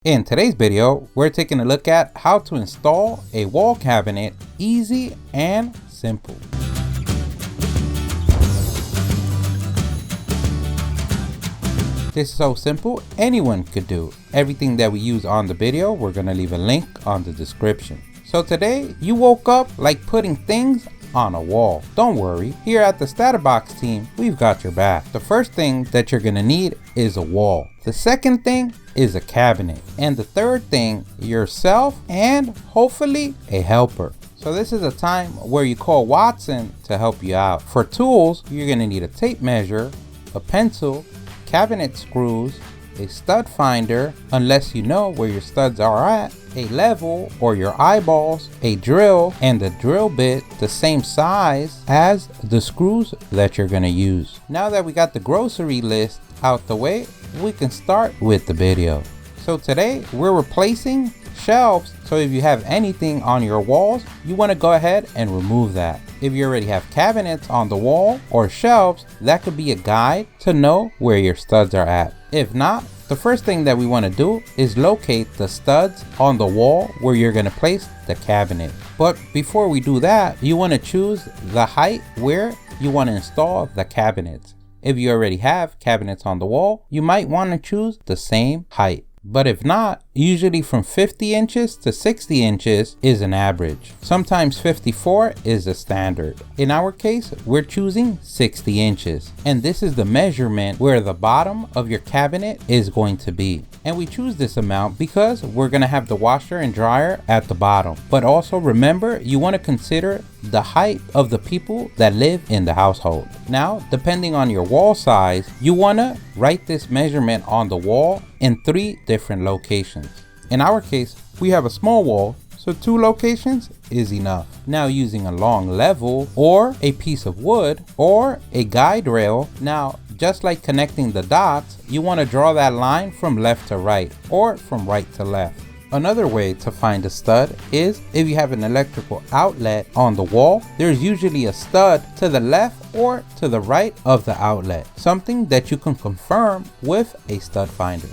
In today's video, we're taking a look at how to install a wall cabinet easy and simple. This is so simple, anyone could do. Everything that we use on the video, we're gonna leave a link on the description. So today, you woke up like putting things on a wall. Don't worry, here at the Statibox team, we've got your back. The first thing that you're gonna need is a wall. The second thing is a cabinet. And the third thing, yourself and hopefully a helper. So this is a time where you call Watson to help you out. For tools, you're gonna need a tape measure, a pencil, cabinet screws, a stud finder, unless you know where your studs are at, a level or your eyeballs, a drill, and the drill bit the same size as the screws that you're gonna use. Now that we got the grocery list out the way, we can start with the video. So today we're replacing shelves. So if you have anything on your walls, you want to go ahead and remove that. If you already have cabinets on the wall or shelves, that could be a guide to know where your studs are at. If not, the first thing that we want to do is locate the studs on the wall where you're going to place the cabinet. But before we do that, you want to choose the height where you want to install the cabinets. If you already have cabinets on the wall, you might want to choose the same height. But if not, usually from 50 inches to 60 inches is an average. Sometimes 54 is a standard. In our case, we're choosing 60 inches. And this is the measurement where the bottom of your cabinet is going to be. And we choose this amount because we're going to have the washer and dryer at the bottom. But also remember, you want to consider the height of the people that live in the household. Now, depending on your wall size, you want to write this measurement on the wall in 3 different locations. In our case, we have a small wall, so 2 locations is enough. Now using a long level or a piece of wood or a guide rail, now just like connecting the dots, you want to draw that line from left to right or from right to left. Another way to find a stud is if you have an electrical outlet on the wall, there's usually a stud to the left or to the right of the outlet, something that you can confirm with a stud finder.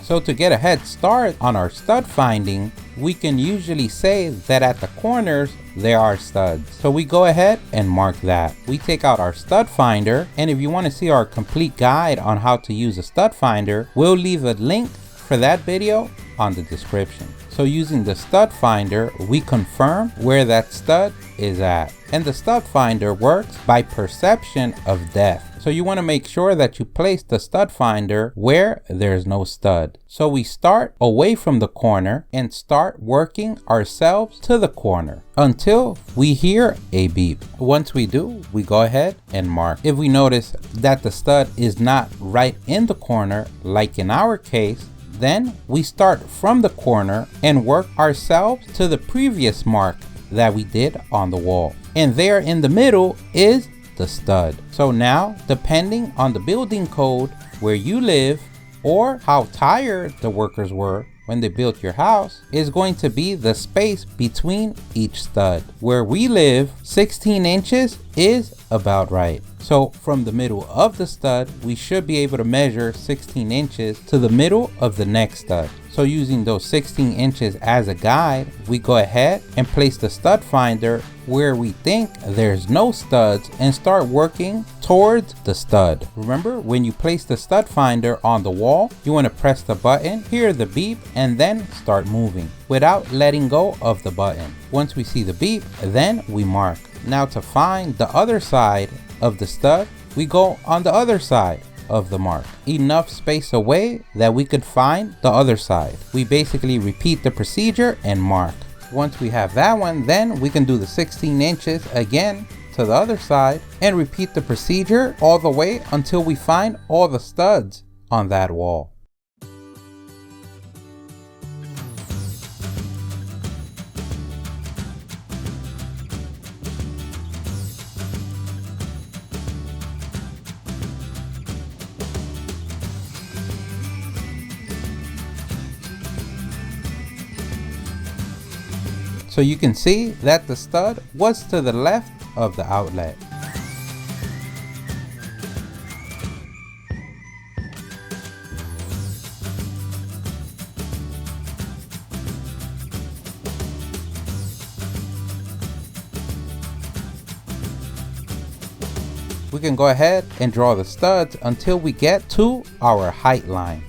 So to get a head start on our stud finding, we can usually say that at the corners there are studs. So we go ahead and mark that. We take out our stud finder, and if you want to see our complete guide on how to use a stud finder, we'll leave a link for that video on the description. So using the stud finder, we confirm where that stud is at. And the stud finder works by perception of depth. So you want to make sure that you place the stud finder where there's no stud. So we start away from the corner and start working ourselves to the corner until we hear a beep. Once we do, we go ahead and mark. If we notice that the stud is not right in the corner, like in our case, then we start from the corner and work ourselves to the previous mark that we did on the wall. And there in the middle is the stud. So now, depending on the building code where you live or how tired the workers were when they built your house, is going to be the space between each stud. Where we live, 16 inches is about right. So from the middle of the stud, we should be able to measure 16 inches to the middle of the next stud. So using those 16 inches as a guide, we go ahead and place the stud finder where we think there's no studs and start working towards the stud. Remember, when you place the stud finder on the wall, you want to press the button, hear the beep, and then start moving without letting go of the button. Once we see the beep, then we mark. Now to find the other side of the stud, we go on the other side of the mark, enough space away that we could find the other side. We basically repeat the procedure and mark. Once we have that one, then we can do the 16 inches again to the other side and repeat the procedure all the way until we find all the studs on that wall. So you can see that the stud was to the left of the outlet. We can go ahead and draw the studs until we get to our height line.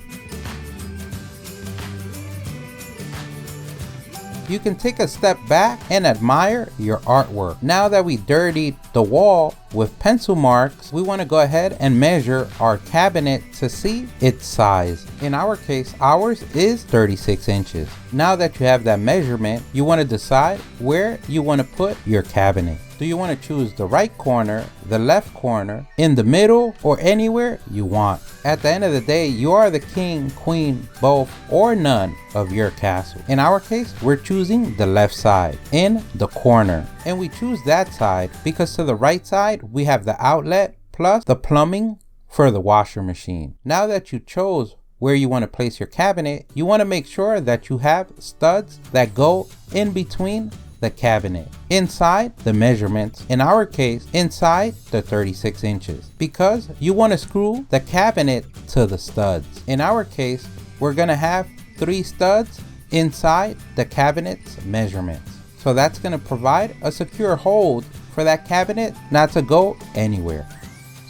You can take a step back and admire your artwork. Now that we dirtied the wall with pencil marks, we want to go ahead and measure our cabinet to see its size. In our case, ours is 36 inches. Now that you have that measurement, you want to decide where you want to put your cabinet. Do you want to choose the right corner, the left corner, in the middle, or anywhere you want? At the end of the day, you are the king, queen, both, or none of your castle. In our case, we're choosing the left side in the corner. And we choose that side because to the right side, we have the outlet plus the plumbing for the washer machine. Now that you chose where you want to place your cabinet, you want to make sure that you have studs that go in between the cabinet, inside the measurements, in our case inside the 36 inches, because you want to screw the cabinet to the studs. In our case, we're gonna have 3 studs inside the cabinet's measurements, so that's gonna provide a secure hold for that cabinet not to go anywhere.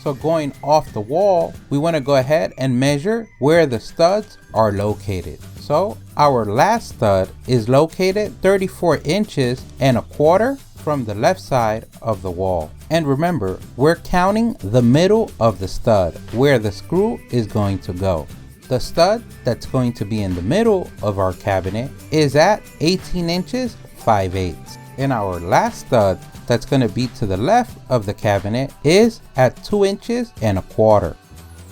So going off the wall, we want to go ahead and measure where the studs are located. So our last stud is located 34 inches and a quarter from the left side of the wall. And remember, we're counting the middle of the stud where the screw is going to go. The stud that's going to be in the middle of our cabinet is at 18 inches 5/8. And our last stud that's going to be to the left of the cabinet is at 2 inches and a quarter.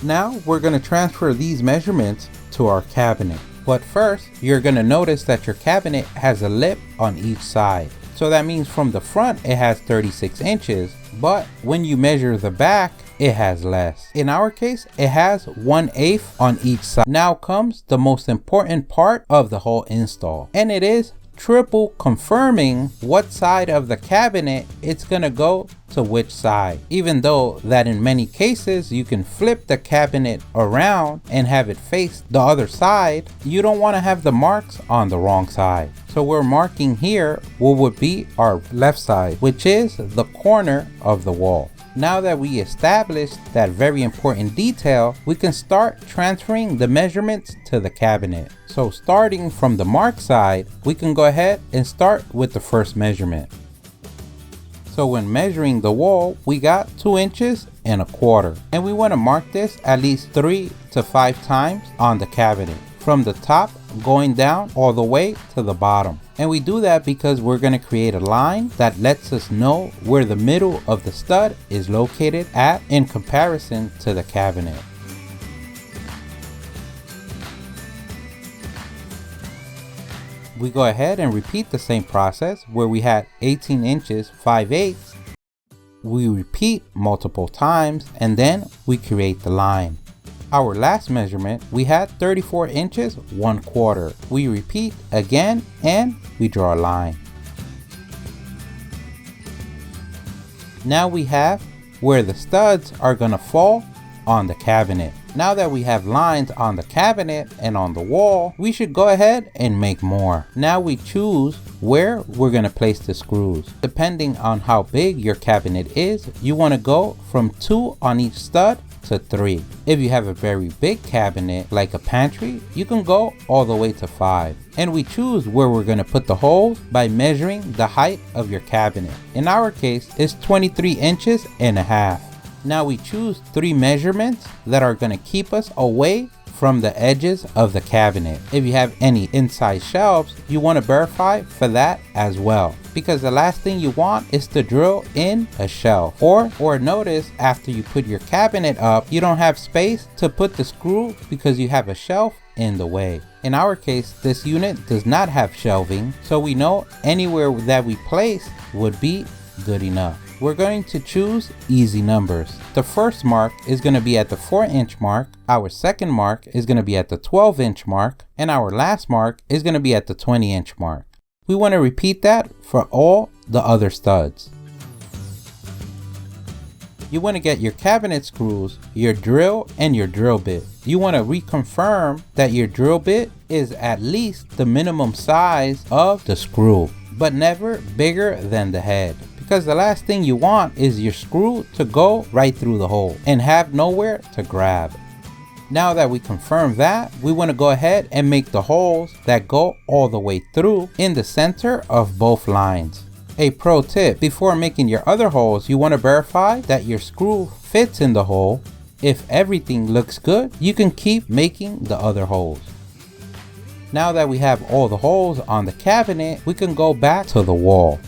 Now we're going to transfer these measurements to our cabinet. But first, you're going to notice that your cabinet has a lip on each side. So that means from the front it has 36 inches, but when you measure the back, it has less. In our case, it has 1/8 on each side. Now comes the most important part of the whole install, and it is triple confirming what side of the cabinet it's gonna go to which side. Even though that in many cases you can flip the cabinet around and have it face the other side, you don't want to have the marks on the wrong side. So we're marking here what would be our left side, which is the corner of the wall. Now that we established that very important detail, we can start transferring the measurements to the cabinet. So starting from the mark side, we can go ahead and start with the first measurement. So when measuring the wall, we got 2 inches and a quarter. And we want to mark this at least 3 to 5 times on the cabinet, from the top going down all the way to the bottom. And we do that because we're going to create a line that lets us know where the middle of the stud is located at in comparison to the cabinet. We go ahead and repeat the same process where we had 18 inches 5/8. We repeat multiple times and then we create the line. Our last measurement, we had 34 inches 1/4. We repeat again and we draw a line. Now we have where the studs are gonna fall on the cabinet. Now that we have lines on the cabinet and on the wall, we should go ahead and make more. Now we choose where we're gonna place the screws. Depending on how big your cabinet is, you wanna go from 2 on each stud to 3. If you have a very big cabinet like a pantry, you can go all the way to 5. And we choose where we're going to put the holes by measuring the height of your cabinet. In our case, it's 23 inches and a half. Now we choose 3 measurements that are going to keep us away from the edges of the cabinet. If you have any inside shelves, you want to verify for that as well, because the last thing you want is to drill in a shelf or notice after you put your cabinet up, you don't have space to put the screw because you have a shelf in the way. In our case, this unit does not have shelving, so we know anywhere that we place would be good enough. We're going to choose easy numbers. The first mark is going to be at the 4-inch mark, our second mark is going to be at the 12-inch mark, and our last mark is going to be at the 20-inch mark. We want to repeat that for all the other studs. You want to get your cabinet screws, your drill, and your drill bit. You want to reconfirm that your drill bit is at least the minimum size of the screw, but never bigger than the head, because the last thing you want is your screw to go right through the hole and have nowhere to grab. Now that we confirmed that, we want to go ahead and make the holes that go all the way through in the center of both lines. A pro tip: before making your other holes, you want to verify that your screw fits in the hole. If everything looks good, you can keep making the other holes. Now that we have all the holes on the cabinet, we can go back to the wall.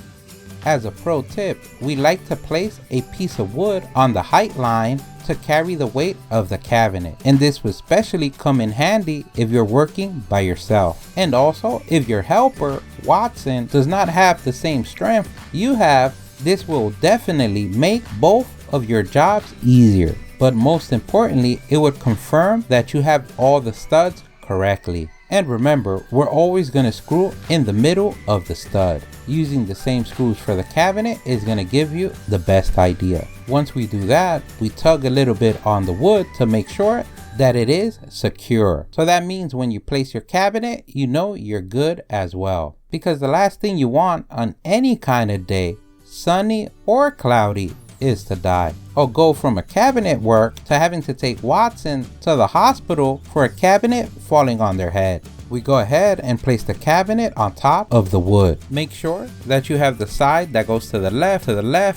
As a pro tip, we like to place a piece of wood on the height line to carry the weight of the cabinet, and this will especially come in handy if you're working by yourself. And also, if your helper, Watson, does not have the same strength you have, this will definitely make both of your jobs easier. But most importantly, it would confirm that you have all the studs correctly. And remember, we're always going to screw in the middle of the stud. Using the same screws for the cabinet is going to give you the best idea. Once we do that, we tug a little bit on the wood to make sure that it is secure. So that means when you place your cabinet, you know you're good as well. Because the last thing you want on any kind of day, sunny or cloudy, is to die or go from a cabinet work to having to take Watson to the hospital for a cabinet falling on their head. We go ahead and place the cabinet on top of the wood. Make sure that you have the side that goes to the left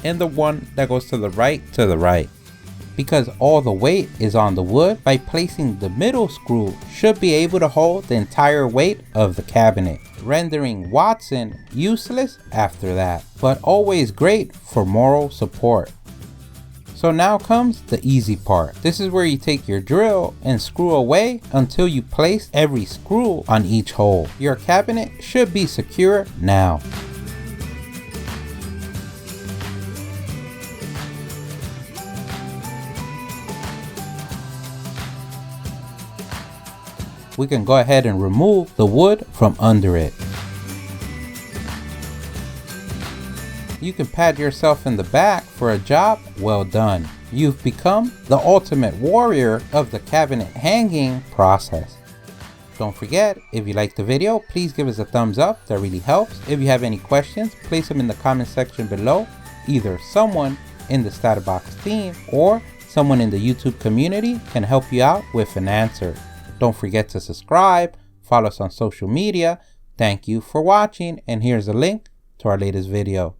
and the one that goes to the right. Because all the weight is on the wood, by placing the middle screw should be able to hold the entire weight of the cabinet, rendering Watson useless after that, but always great for moral support. So now comes the easy part. This is where you take your drill and screw away until you place every screw on each hole. Your cabinet should be secure now. We can go ahead and remove the wood from under it. You can pat yourself in the back for a job well done. You've become the ultimate warrior of the cabinet hanging process. Don't forget, if you liked the video, please give us a thumbs up. That really helps. If you have any questions, place them in the comment section below. Either someone in the StatterBox team or someone in the YouTube community can help you out with an answer. Don't forget to subscribe, follow us on social media. Thank you for watching, and here's a link to our latest video.